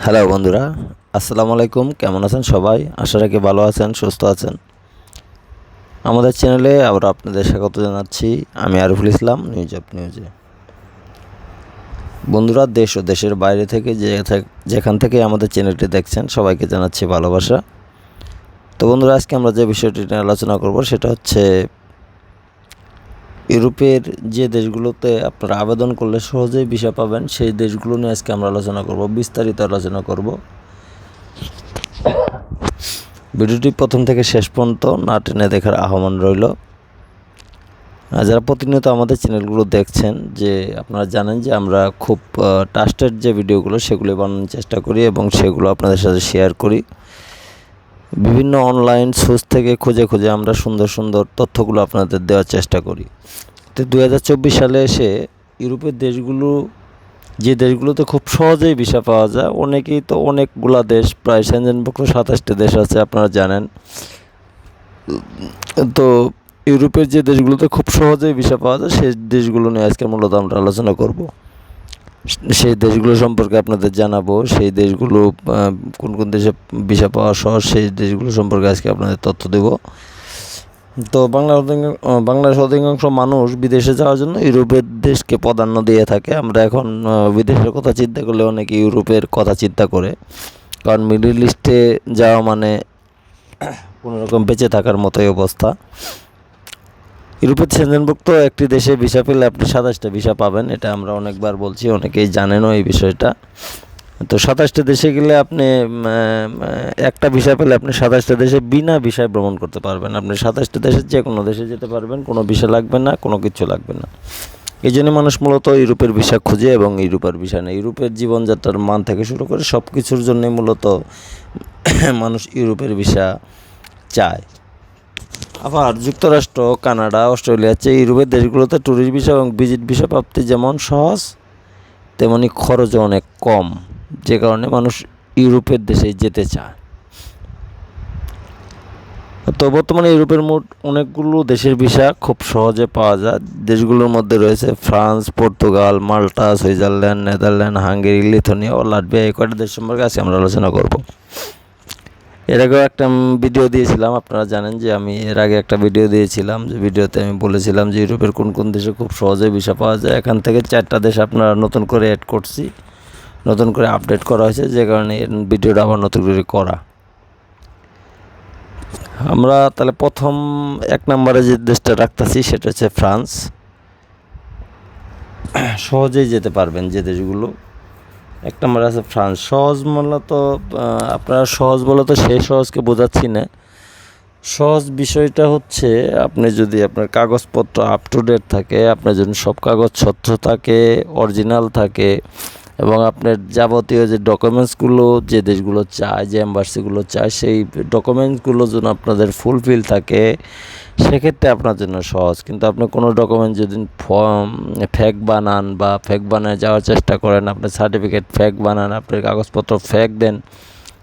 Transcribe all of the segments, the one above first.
Hello বন্ধুরা, আসসালামু আলাইকুম। কেমন আছেন সবাই? আশা রাখি ভালো আছেন, সুস্থ আছেন। আমাদের চ্যানেলে আবার আপনাদের স্বাগত জানাচ্ছি। আমি আরিফুল ইসলাম, নিউজ অফ নিউজে। বন্ধুরা, দেশ ও দেশের বাইরে থেকে যেখান থেকে আমাদের চ্যানেলটি দেখছেন সবাইকে জানাচ্ছি ভালোবাসা। তো বন্ধুরা, আজকে আমরা যে বিষয়টি নিয়ে আলোচনা করব সেটা হচ্ছে ইউরোপের যে দেশগুলোতে আপনারা আবেদন করলে সহজেই ভিসা পাবেন সেই দেশগুলো নিয়ে আজকে আমরা আলোচনা করব, বিস্তারিত আলোচনা করব। ভিডিওটি প্রথম থেকে শেষ পর্যন্ত না টেনে দেখার আহ্বান রইল। যারা প্রতিনিয়ত আমাদের চ্যানেলগুলো দেখছেন, যে আপনারা জানেন যে আমরা খুব ট্রাস্টেড যে ভিডিওগুলো সেগুলো বানানোর চেষ্টা করি এবং সেগুলো আপনাদের সাথে শেয়ার করি। বিভিন্ন অনলাইন সোর্স থেকে খুঁজে খুঁজে আমরা সুন্দর সুন্দর তথ্যগুলো আপনাদের দেওয়ার চেষ্টা করি। তো 2024 সালে এসে ইউরোপের দেশগুলো, যে দেশগুলোতে খুব সহজেই ভিসা পাওয়া যায়, অনেকেই তো অনেকগুলা দেশ, প্রায় সেনজেনভুক্ত 27টি দেশ আছে আপনারা জানেন। তো ইউরোপের যে দেশগুলোতে খুব সহজেই ভিসা পাওয়া যায় সেই দেশগুলো নিয়ে আজকে মূলত আমরা আলোচনা করব। সেই দেশগুলো সম্পর্কে আপনাদের জানাবো, সেই দেশগুলো কোন কোন দেশে ভিসা পাওয়া সহজ, সেই দেশগুলো সম্পর্কে আজকে আপনাদের তথ্য দেব। তো বাংলাদেশ অধিকাংশ মানুষ বিদেশে যাওয়ার জন্য ইউরোপের দেশকে প্রাধান্য দিয়ে থাকে। আমরা এখন বিদেশের কথা চিন্তা করলে অনেকে ইউরোপের কথা চিন্তা করে, কারণ মিডল ইস্টে যাওয়া মানে কোনো রকম বেঁচে থাকার মতোই অবস্থা। ইউরোপের সেনজেনভুক্ত একটি দেশে ভিসা পেলে আপনি 27টা ভিসা পাবেন, এটা আমরা অনেকবার বলছি, অনেকেই জানেনও এই বিষয়টা। তো 27টা দেশে গেলে আপনি একটা ভিসা পেলে আপনি 27টা দেশে বিনা ভিসায় ভ্রমণ করতে পারবেন। আপনি 27টা দেশের যে কোনো দেশে যেতে পারবেন, কোনো ভিসা লাগবে না, কোনো কিছু লাগবে না। এই জন্য মানুষ মূলত ইউরোপের ভিসা খুঁজে এবং ইউরোপের ভিসা নেই। ইউরোপের জীবনযাত্রার মান থেকে শুরু করে সব কিছুর জন্যই মূলত মানুষ ইউরোপের ভিসা চায়। আবার যুক্তরাষ্ট্র, কানাডা, অস্ট্রেলিয়ার চেয়ে ইউরোপের দেশগুলোতে ট্যুরিস্ট ভিসা এবং ভিজিট ভিসা প্রাপ্তি যেমন সহজ, তেমনি খরচও অনেক কম, যে কারণে মানুষ ইউরোপের দেশে যেতে চায়। তো বর্তমানে ইউরোপের মোট অনেকগুলো দেশের ভিসা খুব সহজে পাওয়া যায়। দেশগুলোর মধ্যে রয়েছে ফ্রান্স, পর্তুগাল, মাল্টা, সুইজারল্যান্ড, নেদারল্যান্ড, হাঙ্গেরি, লিথুয়ানিয়া ও লাটভিয়া। এই কয়টা দেশ সম্পর্কে আজকে আমরা আলোচনা করব। এর আগেও একটা ভিডিও দিয়েছিলাম, আপনারা জানেন যে আমি এর আগে একটা ভিডিও দিয়েছিলাম, যে ভিডিওতে আমি বলেছিলাম যে ইউরোপের কোন কোন দেশে খুব সহজে ভিসা পাওয়া যায়। এখান থেকে 4টা দেশ আপনারা নতুন করে অ্যাড করছি, নতুন করে আপডেট করা হয়েছে, যে কারণে ভিডিওটা আবার নতুন করে করা। আমরা তাহলে প্রথম 1 নম্বরে যে দেশটা রাখতেছি সেটা হচ্ছে ফ্রান্স। সহজেই যেতে পারবেন যে দেশগুলো, 1 নম্বরে আছে ফ্রান্স। সহজ মূলত আপনারা সহজ বলে তো সেই সহজকে বোঝাচ্ছি না। সহজ বিষয়টা হচ্ছে আপনি যদি আপনার কাগজপত্র আপ টু ডেট থাকে, আপনার জন্য সব কাগজ স্বচ্ছ থাকে, অরিজিনাল থাকে, এবং আপনার যাবতীয় যে ডকুমেন্টসগুলো যে দেশগুলো চায়, যে এম্বাসিগুলো চায়, সেই ডকুমেন্টসগুলো যেন আপনাদের ফুলফিল থাকে, সেক্ষেত্রে আপনার জন্য সহজ। কিন্তু আপনি কোনো ডকুমেন্ট যদি ফেক বানান বা ফেক বানায় যাওয়ার চেষ্টা করেন, আপনার সার্টিফিকেট ফেক বানান, আপনার কাগজপত্র ফেক দেন,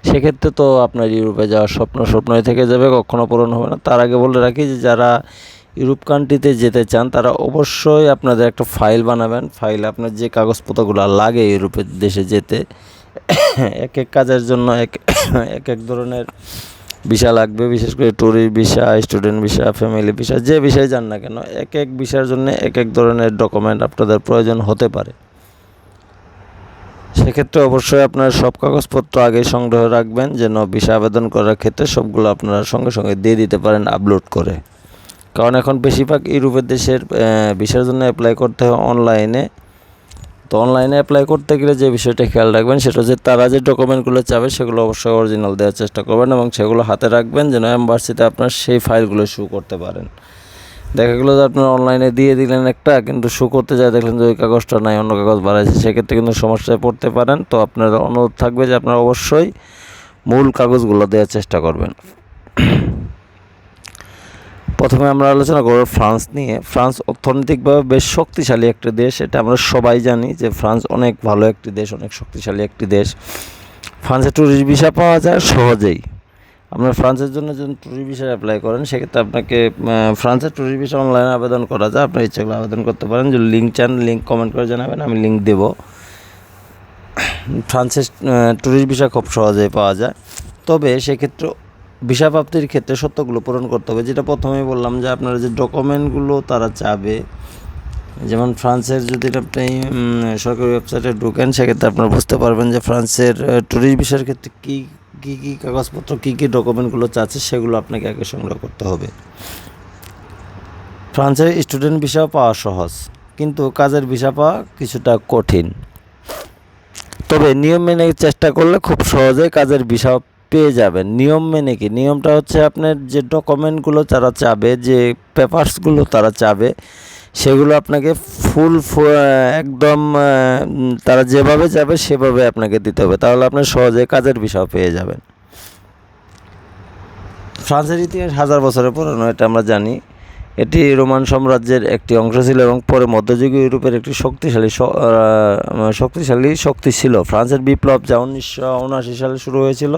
সেক্ষেত্রে তো আপনার ইউরোপে যাওয়ার স্বপ্নই থেকে যাবে, কখনো পূরণ হবে না। তার আগে বলে রাখি যে যারা ইউরোপ কান্ট্রিতে যেতে চান তারা অবশ্যই আপনাদের একটা ফাইল বানাবেন। ফাইলে আপনার যে কাগজপত্রগুলো লাগে ইউরোপের দেশে যেতে, এক এক কাজের জন্য এক এক ধরনের ভিসা লাগবে। বিশেষ করে tourist visa, student visa, family visa, যে ভিসায় যান না কেন, এক এক ভিসার জন্য এক এক ধরনের ডকুমেন্ট আপনাদের প্রয়োজন হতে পারে। সেক্ষেত্রে অবশ্যই আপনার সব কাগজপত্র আগে সংগ্রহ রাখবেন, যেন ভিসা আবেদন করার ক্ষেত্রে সবগুলো আপনারা সঙ্গে সঙ্গে দিয়ে দিতে পারেন আপলোড করে। কারণ এখন বেশিরভাগ ইউরোপের দেশের ভিসার জন্য অ্যাপ্লাই করতে হয় অনলাইনে। তো অনলাইনে অ্যাপ্লাই করতে গেলে যে বিষয়টা খেয়াল রাখবেন সেটা হচ্ছে তারা যে ডকুমেন্টগুলো চাবে সেগুলো অবশ্যই অরিজিনাল দেওয়ার চেষ্টা করবেন এবং সেগুলো হাতে রাখবেন, যেন এম্বাসিতে আপনার সেই ফাইলগুলো শো করতে পারেন। দেখা গেলো যে আপনার অনলাইনে দিয়ে দিলেন একটা, কিন্তু শো করতে যায় দেখলেন যে ওই কাগজটা নাই, অন্য কাগজ বাড়াইছে, সেক্ষেত্রে কিন্তু সমস্যায় পড়তে পারেন। তো আপনার অনুরোধ থাকবে যে আপনারা অবশ্যই মূল কাগজগুলো দেওয়ার চেষ্টা করবেন। প্রথমে আমরা আলোচনা করব ফ্রান্স নিয়ে। ফ্রান্স অর্থনৈতিকভাবে বেশ শক্তিশালী একটি দেশ, এটা আমরা সবাই জানি যে ফ্রান্স অনেক ভালো একটি দেশ, অনেক শক্তিশালী একটি দেশ। ফ্রান্সে ট্যুরিস্ট ভিসা পাওয়া যায় সহজেই। আপনার ফ্রান্সের জন্য যদি ট্যুরিস্ট ভিসা অ্যাপ্লাই করেন, সেক্ষেত্রে আপনাকে ফ্রান্সের ট্যুরিস্ট ভিসা অনলাইনে আবেদন করা যায়। আপনার ইচ্ছাগুলো আবেদন করতে পারেন। যদি লিঙ্ক চান, লিঙ্ক কমেন্ট করে জানাবেন, আমি লিঙ্ক দেবো। ফ্রান্সের ট্যুরিস্ট ভিসা খুব সহজেই পাওয়া যায়, তবে সেক্ষেত্রে ভিসা প্রাপ্তির ক্ষেত্রে শর্তগুলো পূরণ করতে হবে। যেটা প্রথমেই বললাম যে আপনারা যে ডকুমেন্টগুলো তারা চাবে, যেমন ফ্রান্সের যদি আপনি সরকারি ওয়েবসাইটে ঢুকেন সেক্ষেত্রে আপনারা বুঝতে পারবেন যে ফ্রান্সের ট্যুরিস্ট ভিসার ক্ষেত্রে কী কী কাগজপত্র কী ডকুমেন্টগুলো চাচ্ছে সেগুলো আপনাকে আগে সংগ্রহ করতে হবে। ফ্রান্সের স্টুডেন্ট ভিসা পাওয়া সহজ, কিন্তু কাজের ভিসা পাওয়া কিছুটা কঠিন, তবে নিয়ম মেনে চেষ্টা করলে খুব সহজেই কাজের ভিসা পেয়ে যাবেন। নিয়ম মেনে কি, নিয়মটা হচ্ছে আপনার যে ডকুমেন্টগুলো তারা চাবে, যে পেপারসগুলো তারা চাবে, সেগুলো আপনাকে একদম তারা যেভাবে চাবে সেভাবে আপনাকে দিতে হবে, তাহলে আপনি সহজে কাজের ভিসা পেয়ে যাবেন। ফ্রান্সের ইতিহাস 1000 বছরের পুরনো, এটা আমরা জানি। এটি রোমান সাম্রাজ্যের একটি অংশ ছিল এবং পরে মধ্যযুগীয় ইউরোপের একটি শক্তিশালী শক্তি ছিল। ফ্রান্সের বিপ্লব, যা 1979 সালে শুরু হয়েছিল,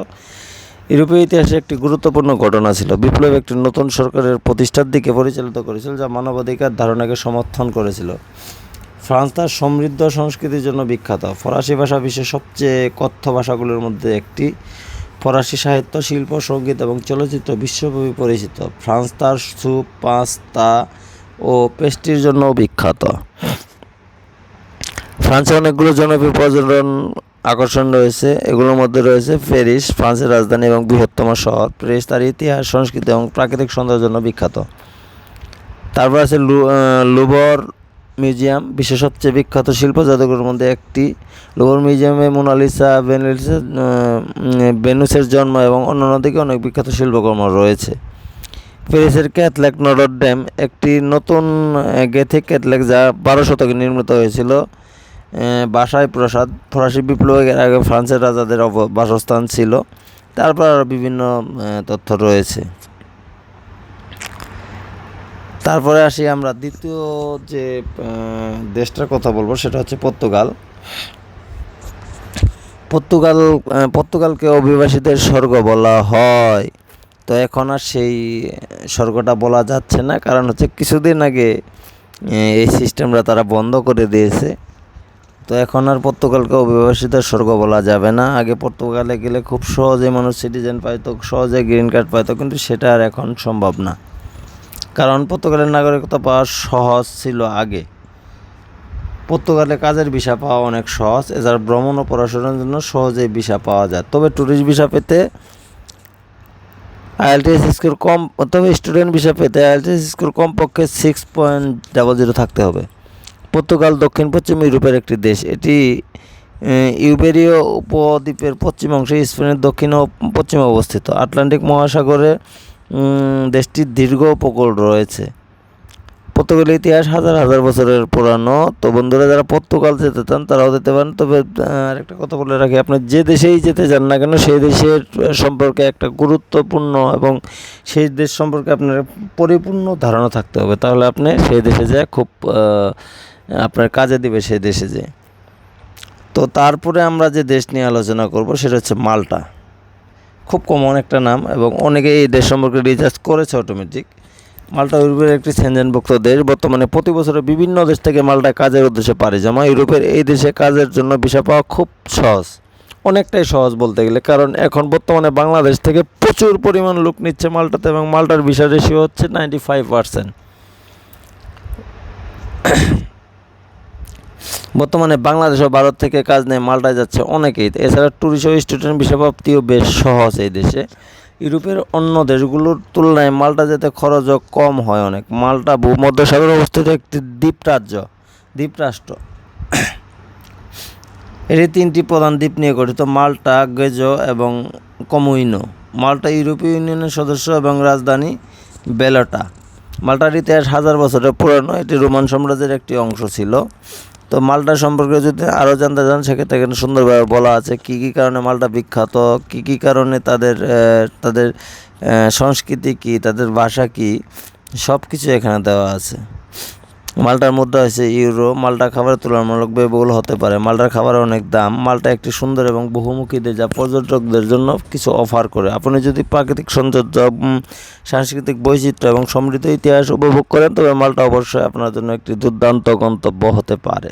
ইউরোপীয় ইতিহাসে একটি গুরুত্বপূর্ণ ঘটনা ছিল। বিপ্লব একটি নতুন সরকারের প্রতিষ্ঠার দিকে পরিচালিত করেছিল, যা মানবাধিকার ধারণাকে সমর্থন করেছিল। ফ্রান্স তার সমৃদ্ধ সংস্কৃতির জন্য বিখ্যাত। ফরাসি ভাষা বিশ্বের সবচেয়ে কথ্য ভাষাগুলোর মধ্যে একটি। ফরাসি সাহিত্য, শিল্প, সঙ্গীত এবং চলচ্চিত্র বিশ্বব্যাপী পরিচিত। ফ্রান্স তার স্যুপ, পাস্তা ও পেস্ট্রির জন্য বিখ্যাত। ফ্রান্সে অনেকগুলো জনপ্রিয় পর্যটন আকর্ষণ রয়েছে, এগুলোর মধ্যে রয়েছে প্যারিস, ফ্রান্সের রাজধানী এবং বৃহত্তম শহর। প্যারিস তার ইতিহাস, সংস্কৃতি এবং প্রাকৃতিক সৌন্দর্যের জন্য বিখ্যাত। তারপর আছে লুভর মিউজিয়াম, বিশ্বের সবচেয়ে বিখ্যাত শিল্প জাদুঘরের মধ্যে একটি। লুভর মিউজিয়ামে মোনালিসা, ভেনুসের জন্ম এবং অন্যান্য দিকে অনেক বিখ্যাত শিল্পকর্ম রয়েছে। প্যারিসের ক্যাথলেক নটর ডেম একটি নতুন গেথিক ক্যাথলেক, যা 12 শতকে নির্মিত হয়েছিল। বাসায় প্রাসাদ, ফরাসি বিপ্লবের আগে ফ্রান্সের রাজাদের বাসস্থান ছিল। তারপর আরও বিভিন্ন তথ্য রয়েছে। তারপরে আসি আমরা দ্বিতীয় যে দেশটার কথা বলবো, সেটা হচ্ছে পর্তুগাল। পর্তুগালকে অভিবাসীদের স্বর্গ বলা হয়, তো এখন আর সেই স্বর্গটা বলা যাচ্ছে না, কারণ হচ্ছে কিছুদিন আগে এই সিস্টেমটা তারা বন্ধ করে দিয়েছে। তো এখন আর পর্তুগালকে অভিবাসীদের স্বর্গ বলা যাবে না। আগে পর্তুগালে গেলে খুব সহজে মানুষ সিটিজেন পাইতো, সহজে গ্রিন কার্ড পাইতো, কিন্তু সেটা আর এখন সম্ভব না, কারণ পর্তুগালের নাগরিকত্ব পাওয়া সহজ ছিল আগে। পর্তুগালে কাজের ভিসা পাওয়া অনেক সহজ, এছাড়া ভ্রমণ ও পড়াশোনার জন্য সহজেই ভিসা পাওয়া যায়। তবে ট্যুরিস্ট ভিসা পেতে আইএলটিএস স্কোর কম, তবে স্টুডেন্ট ভিসা পেতে আইএলটিএস স্কোর কমপক্ষে 6.00 থাকতে হবে। পর্তুগাল দক্ষিণ পশ্চিম ইউরোপের একটি দেশ। এটি ইউবেরীয় উপদ্বীপের পশ্চিম অংশে স্পেনের দক্ষিণ ও পশ্চিমে অবস্থিত। আটলান্টিক মহাসাগরে দেশটির দীর্ঘ উপকূল রয়েছে। পর্তুগালের ইতিহাস হাজার হাজার বছরের পুরানো। তো বন্ধুরা, যারা পর্তুগাল যেতে চান তারাও যেতে পারেন, তবে আরেকটা কথা বলে রাখি, আপনি যে দেশেই যেতে চান না কেন, সেই দেশের সম্পর্কে একটা গুরুত্বপূর্ণ এবং সেই দেশ সম্পর্কে আপনার পরিপূর্ণ ধারণা থাকতে হবে, তাহলে আপনি সেই দেশে যায় খুব আপনার কাজে দিবে সেই দেশে যেয়ে। তো তারপরে আমরা যে দেশ নিয়ে আলোচনা করব সেটা হচ্ছে মাল্টা। খুব কমন একটা নাম এবং অনেকে এই দেশ সম্পর্কে রিসার্চ করেছে অটোমেটিক। মাল্টা ইউরোপের একটি সেনজেনভুক্ত দেশ। বর্তমানে প্রতি বছরে বিভিন্ন দেশ থেকে মাল্টা কাজের উদ্দেশ্যে পাড়ি জমা। ইউরোপের এই দেশে কাজের জন্য ভিসা পাওয়া খুব সহজ, অনেকটাই সহজ বলতে গেলে, কারণ এখন বর্তমানে বাংলাদেশ থেকে প্রচুর পরিমাণ লোক নিচ্ছে মাল্টাতে এবং মাল্টার ভিসা রেশিও হচ্ছে 95%। বর্তমানে বাংলাদেশ ও ভারত থেকে কাজ নিয়ে মাল্টায় যাচ্ছে অনেকেই। এছাড়া ট্যুরিস্ট ও স্টুডেন্ট ভিসা প্রাপ্তিও বেশ সহজ এই দেশে। ইউরোপের অন্য দেশগুলোর তুলনায় মাল্টা যেতে খরচও কম হয় অনেক। মাল্টা ভূমধ্যসাগরে অবস্থিত একটি দ্বীপরাষ্ট্র। এটি 3টি প্রধান দ্বীপ নিয়ে গঠিত: মাল্টা, গেজো এবং কমুইনো। মাল্টা ইউরোপীয় ইউনিয়নের সদস্য এবং রাজধানী ভ্যালেটা। মাল্টার ইতিহাস হাজার বছরের পুরানো, এটি রোমান সাম্রাজ্যের একটি অংশ ছিল। তো মাল্টা সম্পর্কে যদি আরও জানতে চান, সেক্ষেত্রে এখানে সুন্দরভাবে বলা আছে কী কী কারণে মাল্টা বিখ্যাত, কী কী কারণে তাদের সংস্কৃতি কী, তাদের ভাষা কী, সব কিছু এখানে দেওয়া আছে। মাল্টার মুদ্রা হচ্ছে ইউরো। মাল্টা খাবার তুলনামূলক ব্যয়বহুল হতে পারে। মাল্টার খাবার অনেক দাম। মাল্টা একটি সুন্দর এবং বহুমুখী দেশ, যা পর্যটকদের জন্য কিছু অফার করে। আপনি যদি প্রাকৃতিক সৌন্দর্য, সাংস্কৃতিক বৈচিত্র্য এবং সমৃদ্ধ ইতিহাস উপভোগ করেন, তবে মাল্টা অবশ্যই আপনার জন্য একটি দুর্দান্ত গন্তব্য হতে পারে।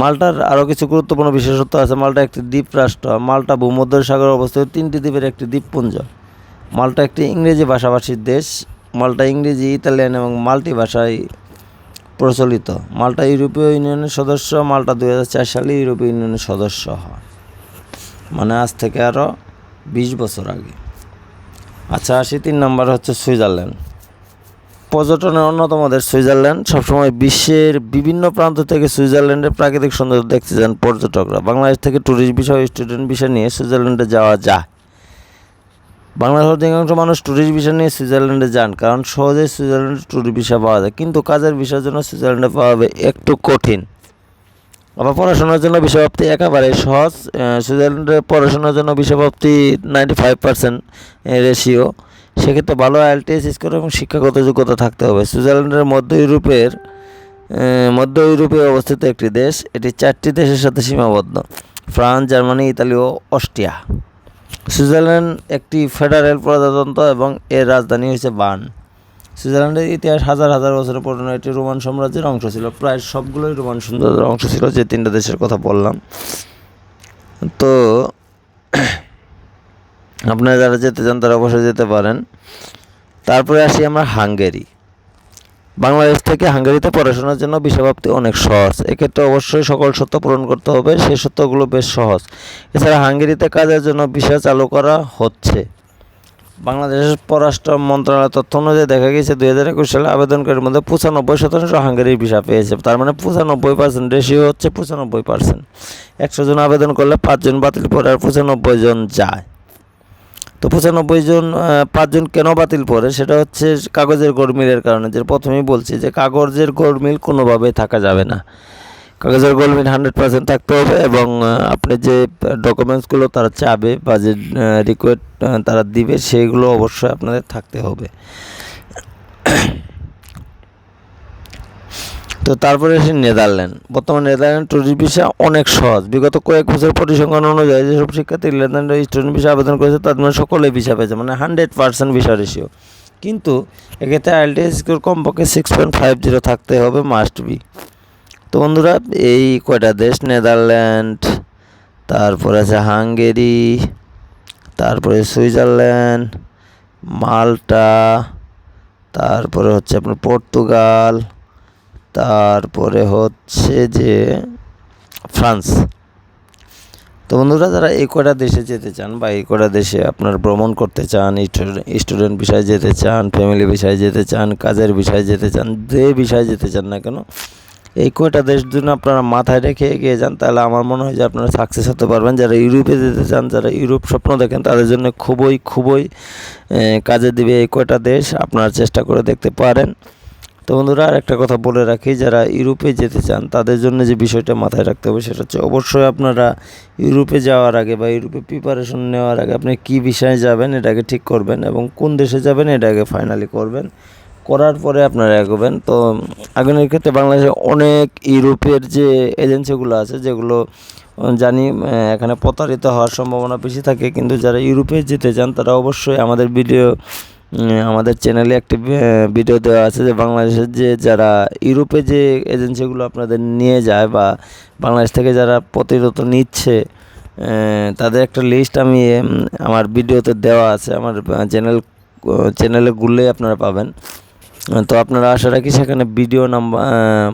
মাল্টার আরও কিছু গুরুত্বপূর্ণ বিশেষত্ব আছে। মাল্টা একটি দ্বীপ রাষ্ট্র। মাল্টা ভূমধ্যসাগরে অবস্থিত 3টি দ্বীপের একটি দ্বীপপুঞ্জ। মাল্টা একটি ইংরেজি ভাষাভাষীর দেশ। মাল্টা ইংরেজি, ইতালিয়ান এবং মাল্টি ভাষায় প্রচলিত। মাল্টা ইউরোপীয় ইউনিয়নের সদস্য। মাল্টা 2004 সালে ইউরোপীয় ইউনিয়নের সদস্য হয়, মানে আজ থেকে আরও 20 বছর আগে। আচ্ছা, 3 নম্বর হচ্ছে সুইজারল্যান্ড। পর্যটনের অন্যতম দেশ সুইজারল্যান্ড। সবসময় বিশ্বের বিভিন্ন প্রান্ত থেকে সুইজারল্যান্ডের প্রাকৃতিক সৌন্দর্য দেখতে যান পর্যটকরা। বাংলাদেশ থেকে ট্যুরিস্ট ভিসা ও স্টুডেন্ট ভিসা নিয়ে সুইজারল্যান্ডে যাওয়া যায়। বাংলাদেশের অধিকাংশ মানুষ ট্যুরিস্ট ভিসা নিয়ে সুইজারল্যান্ডে যান, কারণ সহজেই সুইজারল্যান্ডে ট্যুরিস্ট ভিসা পাওয়া যায়, কিন্তু কাজের ভিসার জন্য সুইজারল্যান্ডে পাওয়া হবে একটু কঠিন। আবার পড়াশোনার জন্য ভিসা প্রাপ্তি একেবারে সহজ। সুইজারল্যান্ডে পড়াশোনার জন্য ভিসা প্রাপ্তি 95% রেশিও। সেক্ষেত্রে ভালো আইএলটিএস স্কোর এবং শিক্ষাগত যোগ্যতা থাকতে হবে। সুইজারল্যান্ডের মধ্য ইউরোপে অবস্থিত একটি দেশ। এটি 4টি দেশের সাথে সীমাবদ্ধ: ফ্রান্স, জার্মানি, ইতালি ও অস্ট্রিয়া। সুইজারল্যান্ড একটি ফেডারেল প্রজাতন্ত্র এবং এর রাজধানী হচ্ছে বার্ন। সুইজারল্যান্ডের ইতিহাস হাজার হাজার বছরের পুরনো। এটি রোমান সাম্রাজ্যের অংশ ছিল। প্রায় সবগুলোই রোমান সাম্রাজ্যের অংশ ছিল, যে 3টা দেশের কথা বললাম। তো আপনারা যারা যেতে চান তারা অবশ্যই যেতে পারেন। তারপরে আসি আমরা হাঙ্গেরি। বাংলাদেশ থেকে হাঙ্গেরিতে পড়াশোনার জন্য ভিসা প্রাপ্তি অনেক সহজ। এক্ষেত্রে অবশ্যই সকল শর্ত পূরণ করতে হবে। সেই শর্তগুলো বেশ সহজ। এছাড়া হাঙ্গেরিতে কাজের জন্য ভিসা চালু করা হচ্ছে। বাংলাদেশের পররাষ্ট্র মন্ত্রণালয়ের তথ্য অনুযায়ী দেখা গেছে 2021 সালে আবেদনকারীর মধ্যে 95% হাঙ্গেরির ভিসা পেয়েছে। তার মানে 95% রেশিও হচ্ছে 95%। 100 জন আবেদন করলে 5 জন বাতিল পড়ে আর 95 জন যায়। তো 5 জন কেন বাতিল পড়ে, সেটা হচ্ছে কাগজের গোলমিলের কারণে। যে প্রথমেই বলছি যে কাগজের গোলমিল কোনোভাবেই থাকা যাবে না। কাগজের গোলমিল 100% থাকতে হবে, এবং আপনি যে ডকুমেন্টসগুলো তারা চাবে বা যে রিকোয়েস্ট তারা দিবে সেইগুলো অবশ্যই আপনাদের থাকতে হবে। তো তারপরে এসে নেদারল্যান্ড। বর্তমানে নেদারল্যান্ড ট্যুরিস্ট ভিসা অনেক সহজ। বিগত কয়েক বছর পরিসংখ্যান অনুযায়ী যেসব শিক্ষার্থী নেদারল্যান্ডে স্টুডেন্ট ভিসা আবেদন করেছে তাদের মানে সকলেই ভিসা পেয়েছে, মানে 100% ভিসা রেশিও। কিন্তু এক্ষেত্রে আইএলটিএস স্কোর কমপক্ষে 6.50 থাকতে হবে, মাস্ট বি। তো বন্ধুরা, এই কয়টা দেশ, নেদারল্যান্ড, তারপরে আছে হাঙ্গেরি, তারপরে সুইজারল্যান্ড, মাল্টা, তারপরে হচ্ছে আপনার পর্তুগাল, তারপরে হচ্ছে যে ফ্রান্স। তো বন্ধুরা, যারা এই কয়টা দেশে যেতে চান বা এই কয়টা দেশে আপনার ভ্রমণ করতে চান, স্টুডেন্ট ভিসায় যেতে চান, ফ্যামিলি ভিসায় যেতে চান, কাজের ভিসায় যেতে চান, যে ভিসায় যেতে চান না কেন, এই কয়টা দেশ যদি আপনারা মাথায় রেখে এগিয়ে যান, তাহলে আমার মনে হয় যে আপনারা সাকসেস হতে পারবেন। যারা ইউরোপে যেতে চান, যারা ইউরোপ স্বপ্ন দেখেন, তাদের জন্য খুবই কাজে দিবে এই কয়টা দেশ। আপনারা চেষ্টা করে দেখতে পারেন। তো বন্ধুরা, আর একটা কথা বলে রাখি, যারা ইউরোপে যেতে চান তাদের জন্য যে বিষয়টা মাথায় রাখতে হবে সেটা হচ্ছে অবশ্যই আপনারা ইউরোপে যাওয়ার আগে বা ইউরোপে প্রিপারেশন নেওয়ার আগে আপনি কী বিষয়ে যাবেন এটাকে ঠিক করবেন, এবং কোন দেশে যাবেন এটাকে ফাইনালি করবেন। করার পরে আপনারা এগোবেন। তো আগুনের ক্ষেত্রে বাংলাদেশে অনেক ইউরোপের যে এজেন্সিগুলো আছে, যেগুলো জানি এখানে প্রতারিত হওয়ার সম্ভাবনা বেশি থাকে, কিন্তু যারা ইউরোপে যেতে চান তারা অবশ্যই আমাদের চ্যানেলে একটি ভিডিও দেওয়া আছে যে বাংলাদেশের যে যারা ইউরোপে যে এজেন্সিগুলো আপনাদের নিয়ে যায় বা বাংলাদেশ থেকে যারা প্রতিরত নিচ্ছে তাদের একটা লিস্ট আমি আমার ভিডিওতে দেওয়া আছে। আমার চ্যানেলে ঘুরলেই আপনারা পাবেন। তো আপনারা আশা রাখি সেখানে ভিডিও নাম্বার,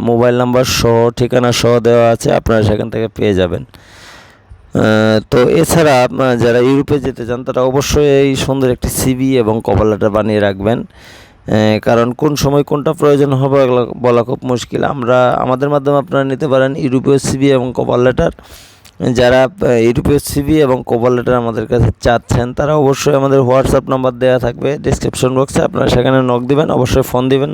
মোবাইল নাম্বার সহ, ঠিকানা সহ দেওয়া আছে, আপনারা সেখান থেকে পেয়ে যাবেন। তো এছাড়া যারা ইউরোপে যেতে চান তারা অবশ্যই এই সুন্দর একটি সিভি এবং কভার লেটার বানিয়ে রাখবেন, কারণ কোন সময় কোনটা প্রয়োজন হবে বলা খুব মুশকিল। আমাদের মাধ্যমে আপনারা নিতে পারেন ইউরোপীয় সিভি এবং কভার লেটার। যারা ইউরোপীয় সিভি এবং কভার লেটার আমাদের কাছে চাচ্ছেন তারা অবশ্যই আমাদের হোয়াটসঅ্যাপ নাম্বার দেওয়া থাকবে ডেসক্রিপশন বক্সে, আপনারা সেখানে নক দিবেন, অবশ্যই ফোন দিবেন।